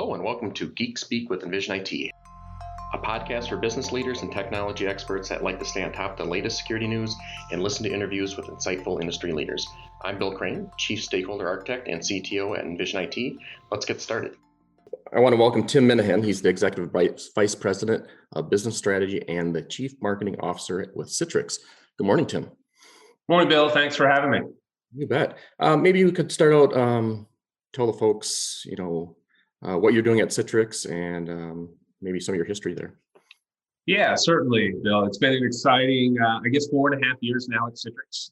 Hello and welcome to Geek Speak with Envision IT, a podcast for business leaders and technology experts that like to stay on top of the latest security news and listen to interviews with insightful industry leaders. I'm Bill Crane, Chief Stakeholder Architect and CTO at Envision IT. Let's get started. I want to welcome Tim Minahan. He's the Executive Vice President of Business Strategy and the Chief Marketing Officer with Citrix. Good morning, Tim. Morning, Bill. Thanks for having me. You bet. Maybe you could start out, tell the folks, what you're doing at Citrix and maybe some of your history there. Yeah, certainly, Bill. It's been an exciting, 4.5 years now at Citrix,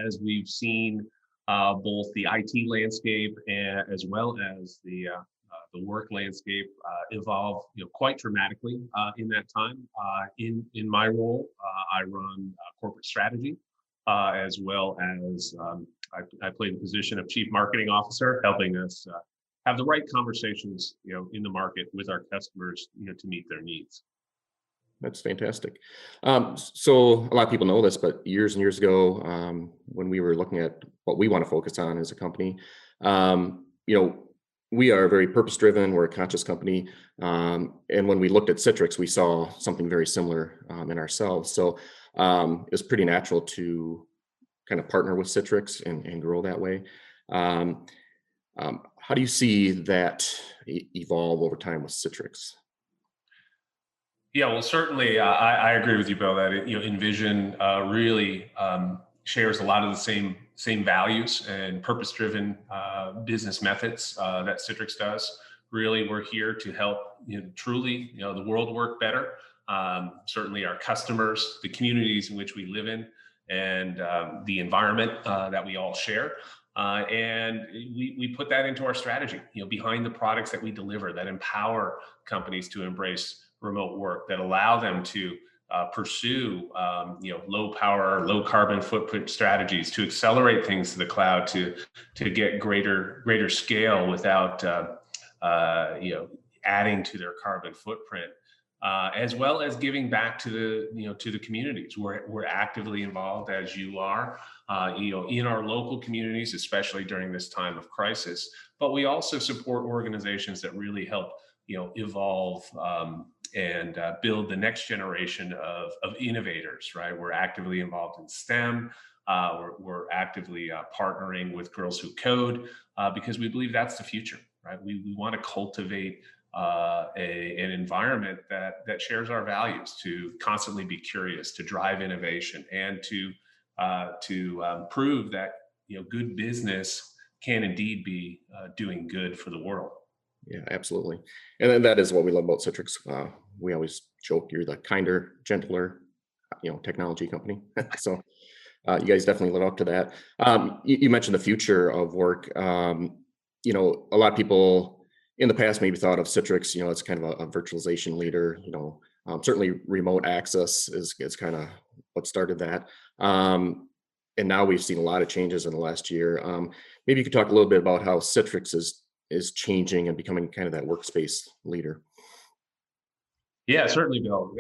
as we've seen both the IT landscape as well as the work landscape evolve, quite dramatically in that time. In my role, I run corporate strategy, as well as I play the position of Chief Marketing Officer, helping us have the right conversations, in the market with our customers, to meet their needs. That's fantastic. So a lot of people know this, but years and years ago, when we were looking at what we want to focus on as a company, we are very purpose-driven. We're a conscious company. And when we looked at Citrix, we saw something very similar in ourselves. So it was pretty natural to kind of partner with Citrix and grow that way. How do you see that evolve over time with Citrix? Yeah, well, certainly, I agree with you, Bill, that Envision really shares a lot of the same values and purpose-driven business methods that Citrix does. Really, we're here to help truly the world work better. Certainly, our customers, the communities in which we live in, and the environment that we all share. And we put that into our strategy, behind the products that we deliver that empower companies to embrace remote work, that allow them to pursue low power, low carbon footprint strategies, to accelerate things to the cloud, to get greater scale without adding to their carbon footprint. As well as giving back to the communities. We're actively involved, as you are, in our local communities, especially during this time of crisis. But we also support organizations that really help evolve and build the next generation of innovators. Right, we're actively involved in STEM. We're actively partnering with Girls Who Code because we believe that's the future. Right, we want to cultivate an environment that shares our values, to constantly be curious, to drive innovation, and to prove that good business can indeed be doing good for the world. Yeah, absolutely. And then that is what we love about Citrix. We always joke you're the kinder, gentler, technology company. So you guys definitely live up to that. You mentioned the future of work. A lot of people in the past maybe thought of Citrix, it's kind of a virtualization leader. Certainly remote access is kind of what started that. And now we've seen a lot of changes in the last year. Maybe you could talk a little bit about how Citrix is changing and becoming kind of that workspace leader. Yeah, certainly, Bill.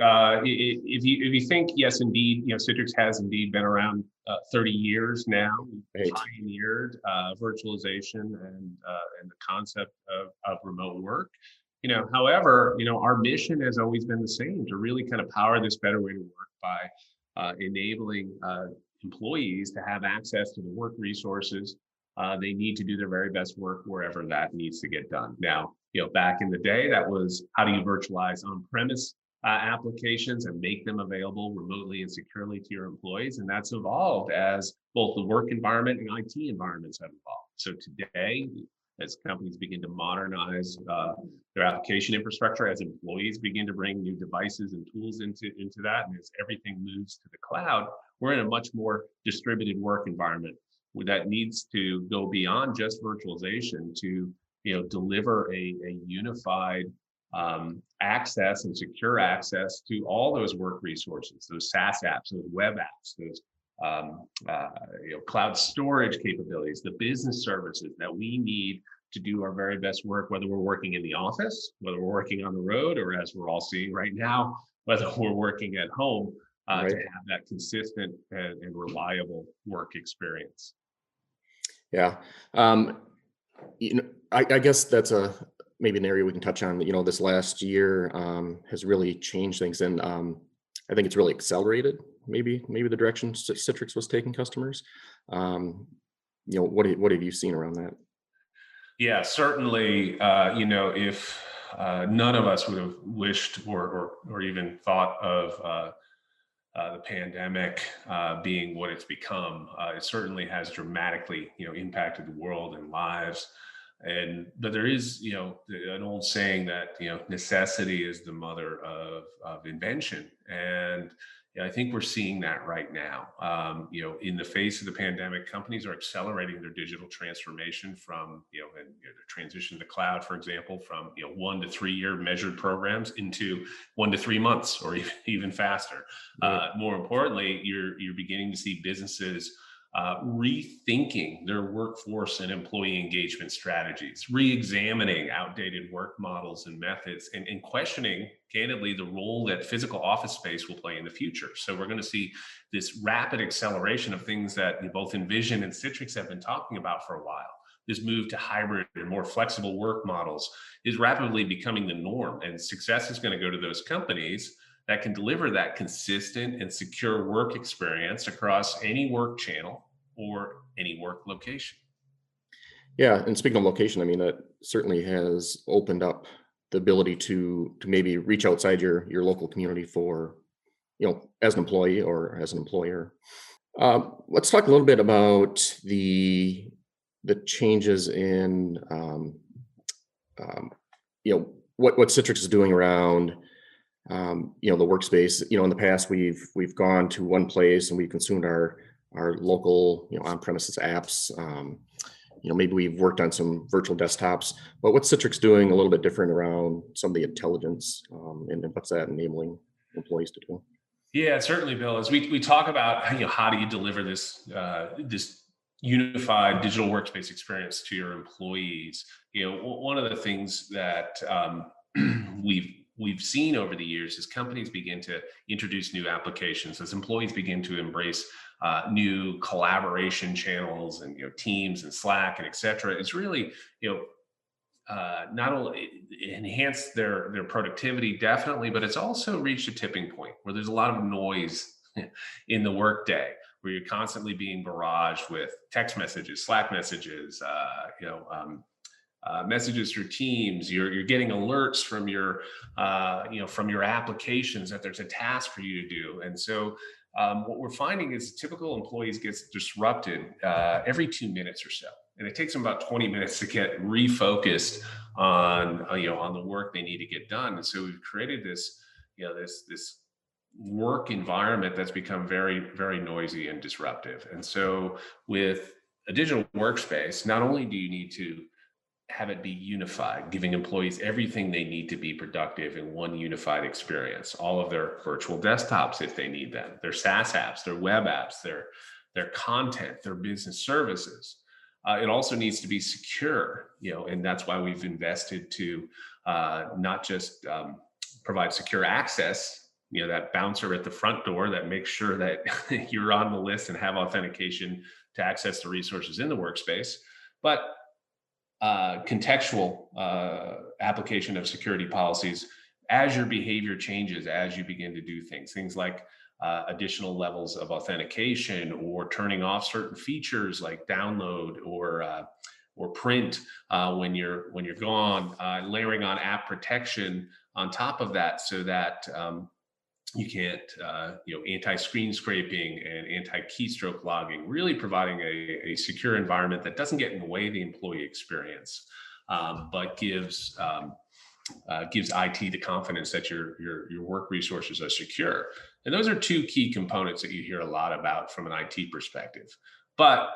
If you think, yes, indeed, Citrix has indeed been around 30 years now. We've pioneered virtualization and the concept of remote work. However, our mission has always been the same: to really kind of power this better way to work by enabling employees to have access to the work resources they need to do their very best work wherever that needs to get done. Now, back in the day, that was, how do you virtualize on-premise applications and make them available remotely and securely to your employees? And that's evolved as both the work environment and IT environments have evolved. So today, as companies begin to modernize their application infrastructure, as employees begin to bring new devices and tools into that, and as everything moves to the cloud, we're in a much more distributed work environment that needs to go beyond just virtualization to deliver a unified access and secure access to all those work resources, those SaaS apps, those web apps, those cloud storage capabilities, the business services that we need to do our very best work, whether we're working in the office, whether we're working on the road, or as we're all seeing right now, whether we're working at home, right, to have that consistent and reliable work experience. Yeah. I guess that's maybe an area we can touch on, this last year has really changed things, and I think it's really accelerated maybe the direction Citrix was taking customers. Um, what have you seen around that? Yeah, certainly. If none of us would have wished or even thought of the pandemic being what it's become, it certainly has dramatically, impacted the world and lives. But there is, an old saying that necessity is the mother of invention, and I think we're seeing that right now. In the face of the pandemic, companies are accelerating their digital transformation from, the transition to the cloud, for example, from 1 to 3 year measured programs into 1 to 3 months or even faster. Right. More importantly, you're beginning to see businesses rethinking their workforce and employee engagement strategies, re-examining outdated work models and methods, and questioning, candidly, the role that physical office space will play in the future. So we're going to see this rapid acceleration of things that both Envision and Citrix have been talking about for a while. This move to hybrid and more flexible work models is rapidly becoming the norm, and success is going to go to those companies that can deliver that consistent and secure work experience across any work channel or any work location. Yeah, and speaking of location, I mean, that certainly has opened up the ability to maybe reach outside your local community for, as an employee or as an employer. Let's talk a little bit about the changes in what Citrix is doing around the workspace. In the past we've gone to one place and we've consumed our local on-premises apps. Maybe we've worked on some virtual desktops, but what's Citrix doing a little bit different around some of the intelligence, and what's that enabling employees to do? Yeah, certainly, Bill. As we talk about, how do you deliver this unified digital workspace experience to your employees? One of the things that we've seen over the years is companies begin to introduce new applications as employees begin to embrace new collaboration channels and Teams and Slack and et cetera. It's really not only enhance their productivity, definitely, but it's also reached a tipping point where there's a lot of noise in the workday, where you're constantly being barraged with text messages, Slack messages, messages through Teams. You're getting alerts from from your applications that there's a task for you to do, and so. What we're finding is typical employees gets disrupted every 2 minutes or so, and it takes them about 20 minutes to get refocused on the work they need to get done. And so we've created this work environment that's become very, very noisy and disruptive. And so with a digital workspace, not only do you need to have it be unified, giving employees everything they need to be productive in one unified experience, all of their virtual desktops if they need them, their SaaS apps, their web apps, their content, their business services. It also needs to be secure, and that's why we've invested to not just provide secure access, that bouncer at the front door that makes sure that you're on the list and have authentication to access the resources in the workspace, but contextual application of security policies as your behavior changes, as you begin to do things like additional levels of authentication or turning off certain features like download or print when you're gone, layering on app protection on top of that so that you can't, anti-screen scraping and anti-keystroke logging, really providing a secure environment that doesn't get in the way of the employee experience, but gives IT the confidence that your work resources are secure. And those are two key components that you hear a lot about from an IT perspective. But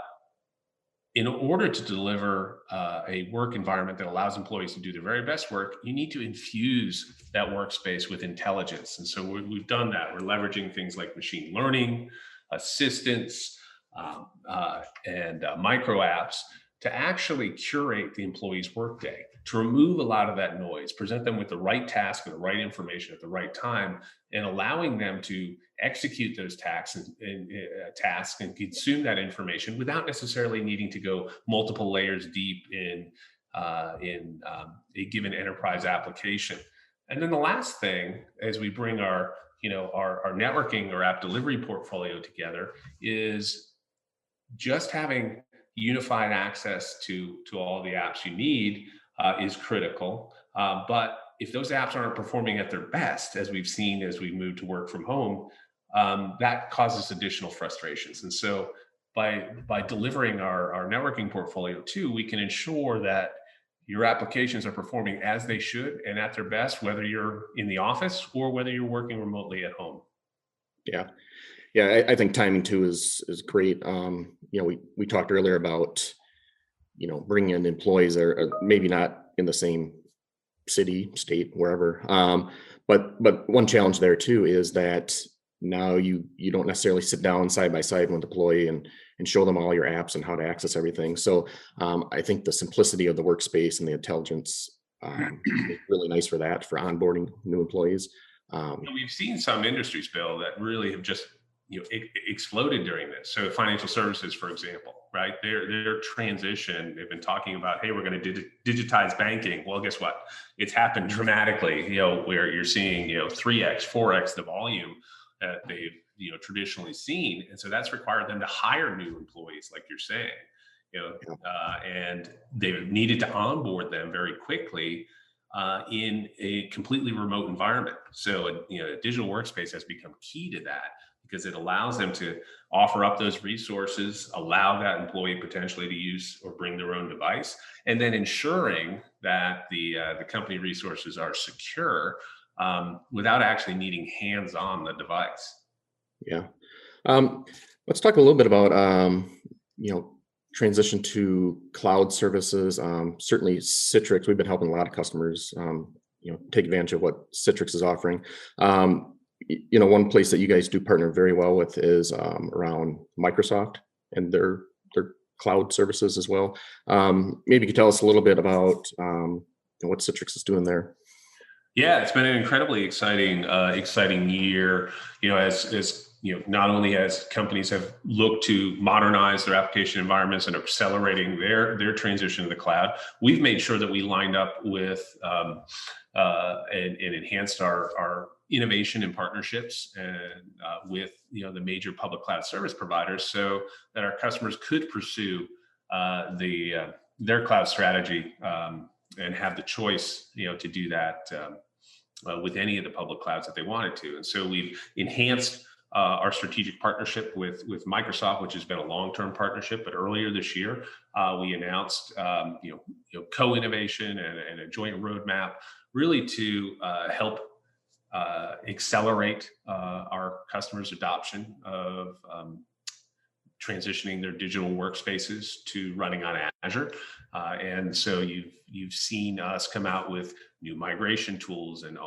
in order to deliver a work environment that allows employees to do their very best work, you need to infuse that workspace with intelligence. And so we've done that. We're leveraging things like machine learning, assistance, and micro apps to actually curate the employee's workday, to remove a lot of that noise, present them with the right task and the right information at the right time, and allowing them to execute those tasks and consume that information without necessarily needing to go multiple layers deep in in a given enterprise application. And then the last thing, as we bring our our networking or app delivery portfolio together, is just having unified access to all the apps you need is critical. But if those apps aren't performing at their best, as we've seen as we move to work from home, that causes additional frustrations. And so by delivering our networking portfolio too, we can ensure that your applications are performing as they should and at their best, whether you're in the office or whether you're working remotely at home. Yeah. Yeah. I think timing too is great. We talked earlier about, bringing in employees that are maybe not in the same city, state, wherever. But one challenge there too is that now you don't necessarily sit down side by side with the employee and show them all your apps and how to access everything. So I think the simplicity of the workspace and the intelligence is really nice for that, for onboarding new employees. And we've seen some industries, Bill, that really have just exploded during this. So financial services, for example, right? Their transition, they've been talking about, hey, we're going to digitize banking. Well, guess what? It's happened dramatically. Where you're seeing 3x, 4x the volume that they've traditionally seen, and so that's required them to hire new employees, like you're saying. And they've needed to onboard them very quickly in a completely remote environment. So, a digital workspace has become key to that because it allows them to offer up those resources, allow that employee potentially to use or bring their own device, and then ensuring that the company resources are secure without actually needing hands on the device. Yeah. Let's talk a little bit about transition to cloud services. Certainly Citrix, we've been helping a lot of customers, take advantage of what Citrix is offering. One place that you guys do partner very well with is around Microsoft and their cloud services as well. Maybe you could tell us a little bit about what Citrix is doing there. Yeah, it's been an incredibly exciting year. As not only as companies have looked to modernize their application environments and accelerating their transition to the cloud, we've made sure that we lined up with and enhanced our innovation and partnerships and with the major public cloud service providers, so that our customers could pursue their cloud strategy and have the choice to do that with any of the public clouds that they wanted to. And so we've enhanced our strategic partnership with Microsoft, which has been a long-term partnership. But earlier this year, we announced co-innovation and a joint roadmap, really to help accelerate our customers' adoption of transitioning their digital workspaces to running on Azure. And so you've seen us come out with new migration tools and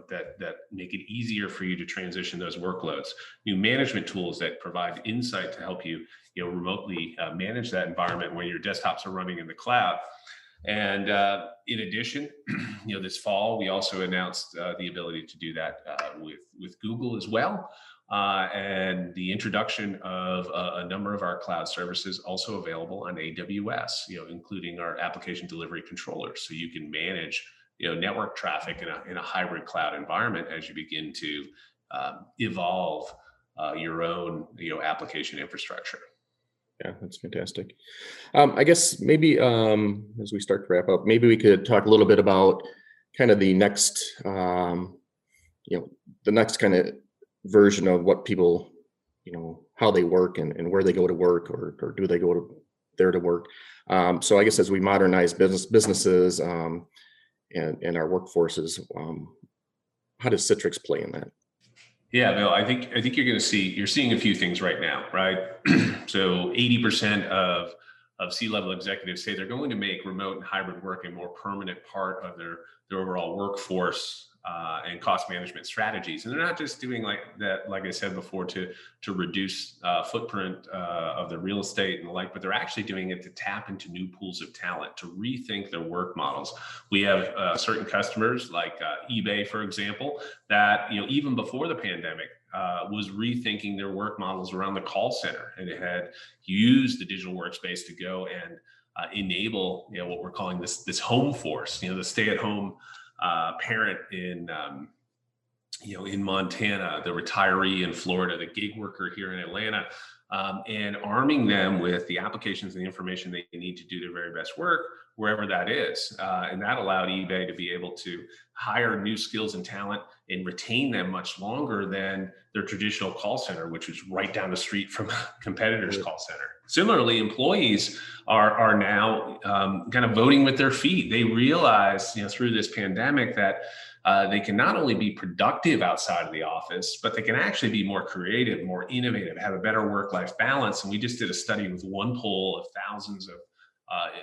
that make it easier for you to transition those workloads. New management tools that provide insight to help you remotely manage that environment when your desktops are running in the cloud. And in addition, this fall we also announced the ability to do that with Google as well. And the introduction of a number of our cloud services also available on AWS, including our application delivery controllers. So you can manage, network traffic in a hybrid cloud environment as you begin to evolve your own, application infrastructure. Yeah, that's fantastic. I guess maybe as we start to wrap up, maybe we could talk a little bit about kind of the next, the next kind of version of what people, how they work and where they go to work, or do they go there to work. So I guess as we modernize businesses and our workforces, how does Citrix play in that? Yeah, Bill, I think you're seeing a few things right now, right? So 80% of C-level executives say they're going to make remote and hybrid work a more permanent part of their overall workforce and cost management strategies. And they're not just doing like that, like I said before, to reduce footprint of the real estate and the like, but they're actually doing it to tap into new pools of talent, to rethink their work models. We have certain customers like eBay, for example, that even before the pandemic was rethinking their work models around the call center, and it had used the digital workspace to go and enable, what we're calling this home force, the stay-at-home parent in Montana, the retiree in Florida, the gig worker here in Atlanta, and arming them with the applications and the information they need to do their very best work, wherever that is. And that allowed eBay to be able to hire new skills and talent and retain them much longer than their traditional call center, which was right down the street from a competitor's call center. Similarly, employees are now kind of voting with their feet. They realize, through this pandemic that they can not only be productive outside of the office, but they can actually be more creative, more innovative, have a better work-life balance. And we just did a study with one poll of thousands of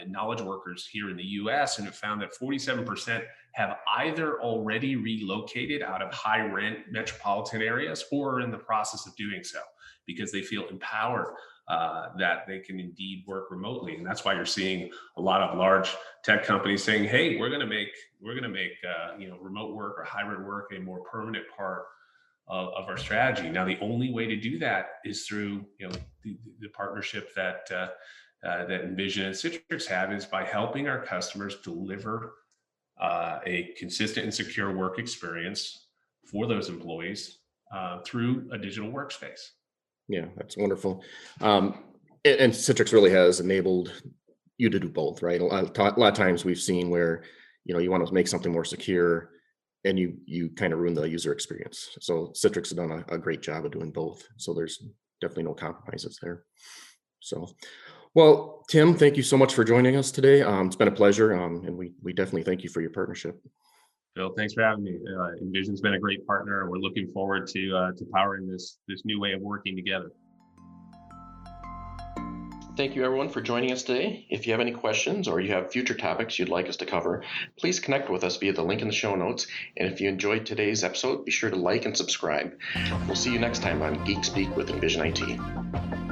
knowledge workers here in the US, and it found that 47% have either already relocated out of high-rent metropolitan areas or are in the process of doing so because they feel empowered that they can indeed work remotely. And that's why you're seeing a lot of large tech companies saying, hey, we're going to make remote work or hybrid work a more permanent part of our strategy. Now, the only way to do that is through the partnership that Envision and Citrix have, is by helping our customers deliver a consistent and secure work experience for those employees through a digital workspace. Yeah, that's wonderful. And Citrix really has enabled you to do both, right? A lot of times we've seen where, you want to make something more secure and you kind of ruin the user experience. So Citrix has done a great job of doing both. So there's definitely no compromises there. So, well, Tim, thank you so much for joining us today. It's been a pleasure. And we definitely thank you for your partnership. Bill, thanks for having me. Envision's been a great partner, and we're looking forward to powering this new way of working together. Thank you, everyone, for joining us today. If you have any questions or you have future topics you'd like us to cover, please connect with us via the link in the show notes. And if you enjoyed today's episode, be sure to like and subscribe. We'll see you next time on Geek Speak with Envision IT.